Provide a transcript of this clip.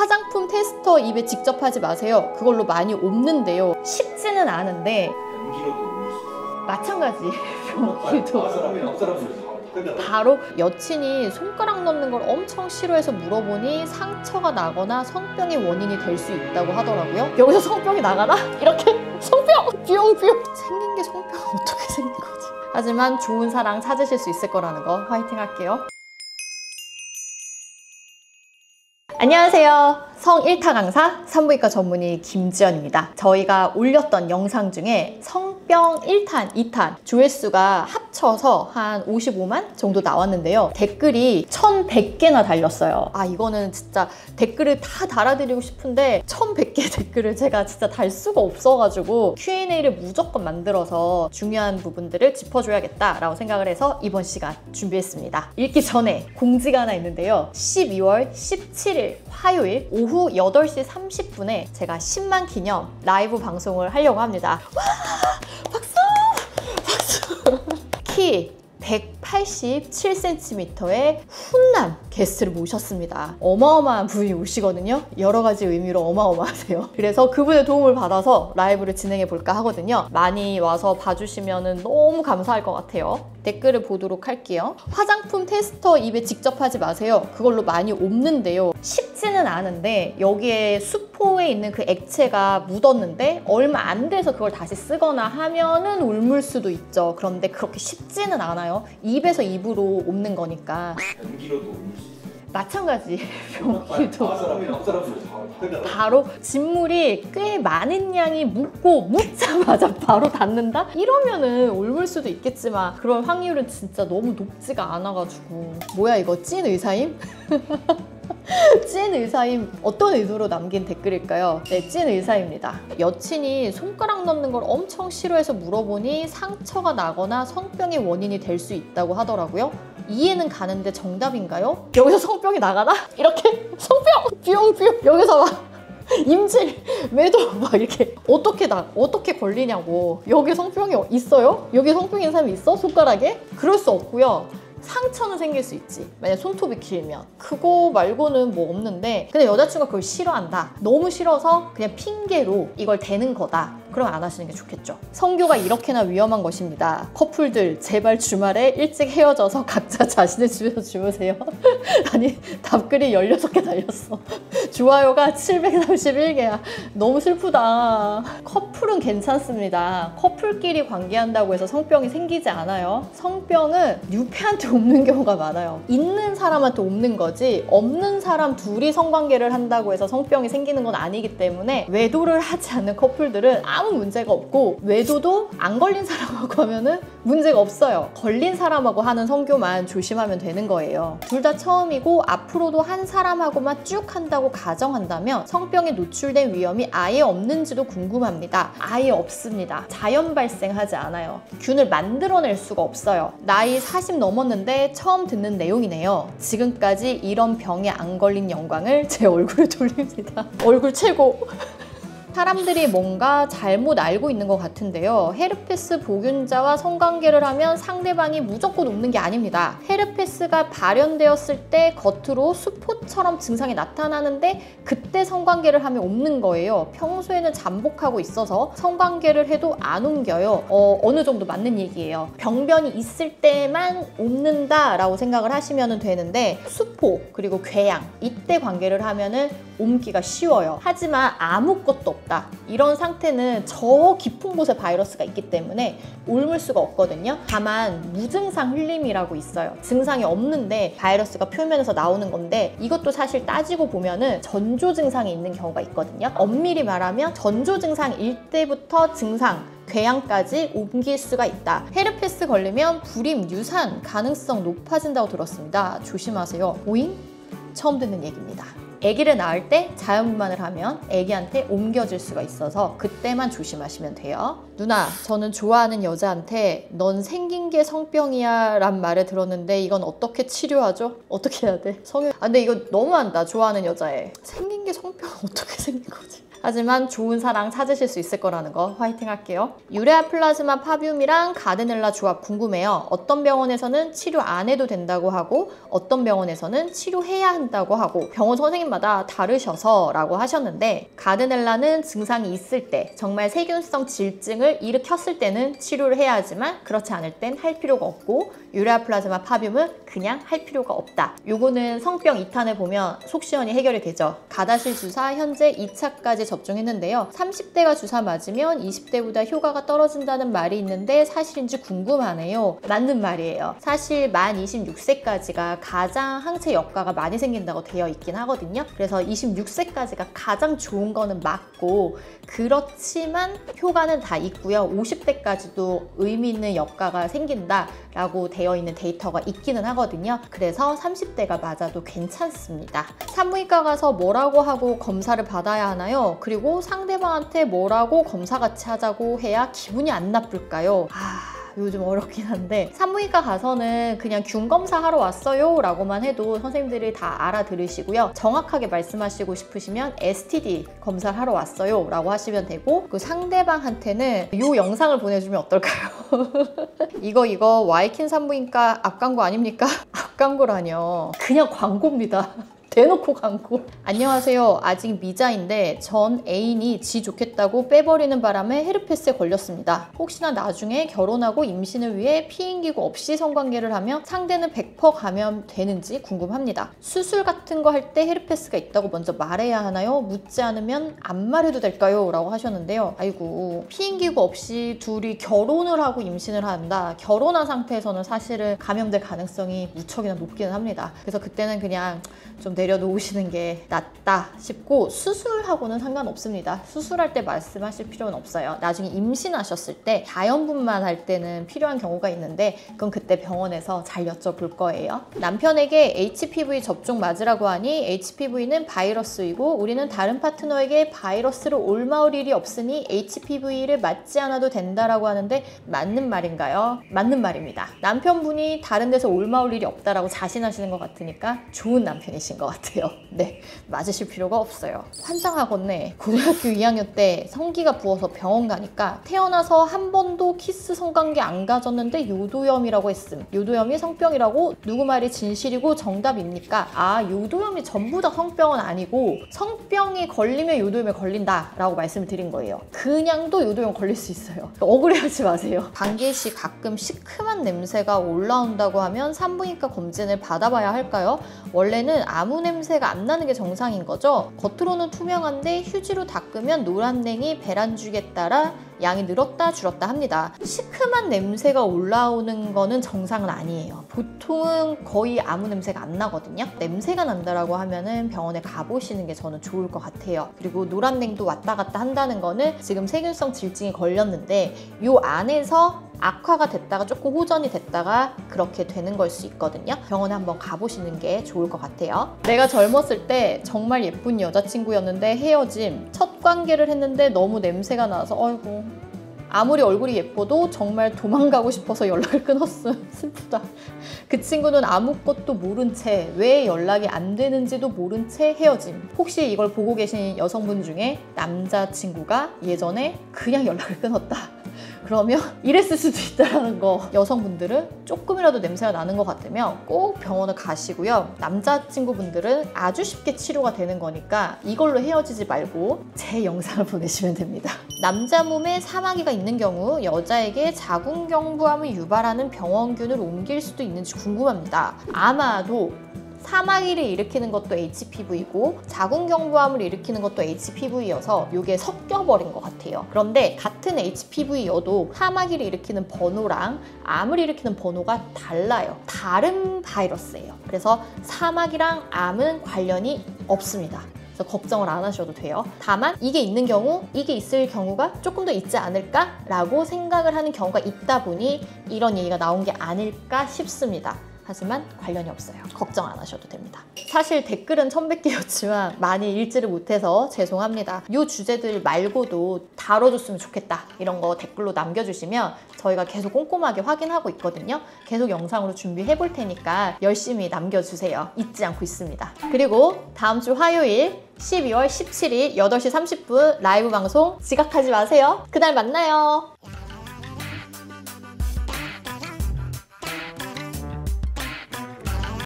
화장품 테스터 입에 직접 하지 마세요. 그걸로 많이 옮는데요. 쉽지는 않은데 변기로도 옮을 수 있어요. 마찬가지. 변기도 사람이 바로 여친이 손가락 넣는 걸 엄청 싫어해서 물어보니 상처가 나거나 성병의 원인이 될 수 있다고 하더라고요. 여기서 성병이 나가나? 이렇게 성병! 뿅뿅! 생긴 게 성병은 어떻게 생긴 거지? 하지만 좋은 사랑 찾으실 수 있을 거라는 거 화이팅 할게요. 안녕하세요. 성일타 강사 산부인과 전문의 김지연입니다. 저희가 올렸던 영상 중에 성병 1탄, 2탄 조회수가 합쳐서 한 55만 정도 나왔는데요. 댓글이 1100개나 달렸어요. 이거는 진짜 댓글을 다 달아드리고 싶은데 1100개 댓글을 제가 진짜 달 수가 없어가지고 Q&A를 무조건 만들어서 중요한 부분들을 짚어줘야겠다라고 생각을 해서 이번 시간 준비했습니다. 읽기 전에 공지가 하나 있는데요. 12월 17일 화요일 오후 8시 30분에 제가 10만 기념 라이브 방송을 하려고 합니다. 와! 박수! 박수! 키 187cm의 훈남 게스트를 모셨습니다. 어마어마한 분이 오시거든요. 여러 가지 의미로 어마어마하세요. 그래서 그분의 도움을 받아서 라이브를 진행해 볼까 하거든요. 많이 와서 봐주시면 너무 감사할 것 같아요. 댓글을 보도록 할게요. 화장품 테스터 입에 직접 하지 마세요. 그걸로 많이 옮는데요. 쉽지는 않은데 여기에 수포에 있는 그 액체가 묻었는데 얼마 안 돼서 그걸 다시 쓰거나 하면은 옮을 수도 있죠. 그런데 그렇게 쉽지는 않아요. 입에서 입으로 옮는 거니까. 변기로도 옮을 수 있어요. 마찬가지. 변기도 사람이 바로 진물이 꽤 많은 양이 묻자마자 바로 닿는다? 이러면은 옮을 수도 있겠지만 그럴 확률은 진짜 너무 높지가 않아가지고. 뭐야 이거 찐 의사임? 찐 의사임 어떤 의도로 남긴 댓글일까요? 네, 찐 의사입니다. 여친이 손가락 넣는 걸 엄청 싫어해서 물어보니 상처가 나거나 성병의 원인이 될 수 있다고 하더라고요. 이해는 가는데 정답인가요? 여기서 성병이 나가나? 이렇게 성병! 뿅뿅! 여기서 막 임질, 매도 막 이렇게 어떻게 걸리냐고. 여기 성병이 있어요? 여기 성병 있는 사람이 있어? 손가락에? 그럴 수 없고요. 상처는 생길 수 있지. 만약 손톱이 길면. 그거 말고는 뭐 없는데 근데 여자친구가 그걸 싫어한다. 너무 싫어서 그냥 핑계로 이걸 대는 거다. 그럼 안 하시는 게 좋겠죠. 성교가 이렇게나 위험한 것입니다. 커플들 제발 주말에 일찍 헤어져서 각자 자신의 집에서 주무세요. 아니 답글이 16개 달렸어. 좋아요가 731개야. 너무 슬프다. 커플은 괜찮습니다. 커플끼리 관계한다고 해서 성병이 생기지 않아요. 성병은 뉴페한테 옮는 경우가 많아요. 있는 사람한테 옮는 거지 없는 사람 둘이 성관계를 한다고 해서 성병이 생기는 건 아니기 때문에 외도를 하지 않는 커플들은 아무 문제가 없고 외도도 안 걸린 사람하고 하면은 문제가 없어요. 걸린 사람하고 하는 성교만 조심하면 되는 거예요. 둘 다 처음이고 앞으로도 한 사람하고만 쭉 한다고 가정한다면 성병에 노출된 위험이 아예 없는지도 궁금합니다. 아예 없습니다. 자연 발생하지 않아요. 균을 만들어낼 수가 없어요. 나이 40 넘었는데 처음 듣는 내용이네요. 지금까지 이런 병에 안 걸린 영광을 제 얼굴에 돌립니다. 얼굴 최고! 사람들이 뭔가 잘못 알고 있는 것 같은데요. 헤르페스 보균자와 성관계를 하면 상대방이 무조건 옮는 게 아닙니다. 헤르페스가 발현되었을 때 겉으로 수포처럼 증상이 나타나는데 그때 성관계를 하면 옮는 거예요. 평소에는 잠복하고 있어서 성관계를 해도 안 옮겨요. 어느 정도 맞는 얘기예요. 병변이 있을 때만 옮는다라고 생각을 하시면 되는데 수포 그리고 궤양 이때 관계를 하면은 옮기가 쉬워요. 하지만 아무것도 없다. 이런 상태는 저 깊은 곳에 바이러스가 있기 때문에 옮을 수가 없거든요. 다만 무증상 흘림이라고 있어요. 증상이 없는데 바이러스가 표면에서 나오는 건데 이것도 사실 따지고 보면은 전조 증상이 있는 경우가 있거든요. 엄밀히 말하면 전조 증상일 때부터 증상 궤양까지 옮길 수가 있다. 헤르페스 걸리면 불임, 유산 가능성 높아진다고 들었습니다. 조심하세요. 오잉? 처음 듣는 얘기입니다. 아기를 낳을 때 자연분만을 하면 아기한테 옮겨질 수가 있어서 그때만 조심하시면 돼요. 누나, 저는 좋아하는 여자한테 넌 생긴 게 성병이야 란 말을 들었는데 이건 어떻게 치료하죠? 어떻게 해야 돼? 근데 이거 너무한다. 좋아하는 여자애 생긴 게 성병 어떻게 생긴 거지? 하지만 좋은 사랑 찾으실 수 있을 거라는 거 화이팅 할게요. 유레아 플라즈마 파뷴이랑 가드넬라 조합 궁금해요. 어떤 병원에서는 치료 안 해도 된다고 하고 어떤 병원에서는 치료해야 한다고 하고 병원 선생님마다 다르셔서 라고 하셨는데, 가드넬라는 증상이 있을 때 정말 세균성 질증을 일으켰을 때는 치료를 해야 하지만 그렇지 않을 땐 할 필요가 없고, 유레아 플라즈마 파뷴은 그냥 할 필요가 없다. 요거는 성병 2탄에 보면 속 시원히 해결이 되죠. 가다실 주사 현재 2차까지 접종했는데요. 30대가 주사 맞으면 20대보다 효과가 떨어진다는 말이 있는데 사실인지 궁금하네요. 맞는 말이에요. 사실 만 26세까지가 가장 항체 역가가 많이 생긴다고 되어 있긴 하거든요. 그래서 26세까지가 가장 좋은 거는 맞고, 그렇지만 효과는 다 있고요. 50대까지도 의미 있는 역가가 생긴다라고 되어 있는 데이터가 있기는 하거든요. 그래서 30대가 맞아도 괜찮습니다. 산부인과 가서 뭐라고 하고 검사를 받아야 하나요? 그리고 상대방한테 뭐라고 검사 같이 하자고 해야 기분이 안 나쁠까요? 요즘 어렵긴 한데, 산부인과 가서는 그냥 균 검사하러 왔어요 라고만 해도 선생님들이 다 알아들으시고요. 정확하게 말씀하시고 싶으시면 STD 검사를 하러 왔어요 라고 하시면 되고, 그 상대방한테는 이 영상을 보내주면 어떨까요? 이거 와이킨 산부인과 앞광고 아닙니까? 앞광고라뇨. 그냥 광고입니다. 대놓고 광고. 안녕하세요. 아직 미자인데 전 애인이 지 좋겠다고 빼버리는 바람에 헤르페스에 걸렸습니다. 혹시나 나중에 결혼하고 임신을 위해 피임기구 없이 성관계를 하면 상대는 100% 감염되는지 궁금합니다. 수술 같은 거 할 때 헤르페스가 있다고 먼저 말해야 하나요? 묻지 않으면 안 말해도 될까요? 라고 하셨는데요. 아이고, 피임기구 없이 둘이 결혼을 하고 임신을 한다. 결혼한 상태에서는 사실은 감염될 가능성이 무척이나 높기는 합니다. 그래서 그때는 그냥 좀 내려놓으시는 게 낫다 싶고, 수술하고는 상관없습니다. 수술할 때 말씀하실 필요는 없어요. 나중에 임신하셨을 때 자연분만 할 때는 필요한 경우가 있는데 그건 그때 병원에서 잘 여쭤볼 거예요. 남편에게 HPV 접종 맞으라고 하니 HPV는 바이러스이고 우리는 다른 파트너에게 바이러스를 옮아올 일이 없으니 HPV를 맞지 않아도 된다라고 하는데 맞는 말인가요? 맞는 말입니다. 남편분이 다른 데서 옮아올 일이 없다라고 자신하시는 것 같으니까 좋은 남편이신 것 같아요. 네, 맞으실 필요가 없어요. 환장하겠네. 고등학교 2학년 때 성기가 부어서 병원 가니까 태어나서 한 번도 키스 성관계 안 가졌는데 요도염이라고 했음. 요도염이 성병이라고 누구 말이 진실이고 정답입니까? 요도염이 전부 다 성병은 아니고 성병이 걸리면 요도염에 걸린다 라고 말씀을 드린 거예요. 그냥도 요도염 걸릴 수 있어요. 억울해하지 마세요. 방귀 시 가끔 시큼한 냄새가 올라온다고 하면 산부인과 검진을 받아봐야 할까요? 원래는 아무 냄새가 안 나는 게 정상인 거죠. 겉으로는 투명한데 휴지로 닦으면 노란냉이 배란죽에 따라 양이 늘었다 줄었다 합니다. 시큼한 냄새가 올라오는 거는 정상은 아니에요. 보통은 거의 아무 냄새가 안 나거든요. 냄새가 난다라고 하면은 병원에 가보시는 게 저는 좋을 것 같아요. 그리고 노란냉도 왔다 갔다 한다는 거는 지금 세균성 질증이 걸렸는데 요 안에서 악화가 됐다가 조금 호전이 됐다가 그렇게 되는 걸 수 있거든요. 병원에 한번 가보시는 게 좋을 것 같아요. 내가 젊었을 때 정말 예쁜 여자친구였는데 헤어짐. 첫 관계를 했는데 너무 냄새가 나서 어이구, 아무리 얼굴이 예뻐도 정말 도망가고 싶어서 연락을 끊었음. 슬프다. 그 친구는 아무것도 모른 채 왜 연락이 안 되는지도 모른 채 헤어짐. 혹시 이걸 보고 계신 여성분 중에 남자친구가 예전에 그냥 연락을 끊었다. 그러면 이랬을 수도 있다는 거. 여성분들은 조금이라도 냄새가 나는 것 같으면 꼭 병원을 가시고요. 남자친구분들은 아주 쉽게 치료가 되는 거니까 이걸로 헤어지지 말고 제 영상을 보내시면 됩니다. 남자 몸에 사마귀가 있는 경우 여자에게 자궁경부암을 유발하는 병원균을 옮길 수도 있는지 궁금합니다. 아마도 사마귀를 일으키는 것도 HPV이고 자궁경부암을 일으키는 것도 HPV여서 이게 섞여버린 것 같아요. 그런데 같은 HPV여도 사마귀를 일으키는 번호랑 암을 일으키는 번호가 달라요. 다른 바이러스예요. 그래서 사마귀랑 암은 관련이 없습니다. 그래서 걱정을 안 하셔도 돼요. 다만 이게 있는 경우, 이게 있을 경우가 조금 더 있지 않을까라고 생각을 하는 경우가 있다 보니 이런 얘기가 나온 게 아닐까 싶습니다. 하지만 관련이 없어요. 걱정 안 하셔도 됩니다. 사실 댓글은 1100개였지만 많이 읽지를 못해서 죄송합니다. 이 주제들 말고도 다뤄줬으면 좋겠다 이런 거 댓글로 남겨주시면 저희가 계속 꼼꼼하게 확인하고 있거든요. 계속 영상으로 준비해 볼 테니까 열심히 남겨주세요. 잊지 않고 있습니다. 그리고 다음 주 화요일 12월 17일 8시 30분 라이브 방송 지각하지 마세요. 그날 만나요.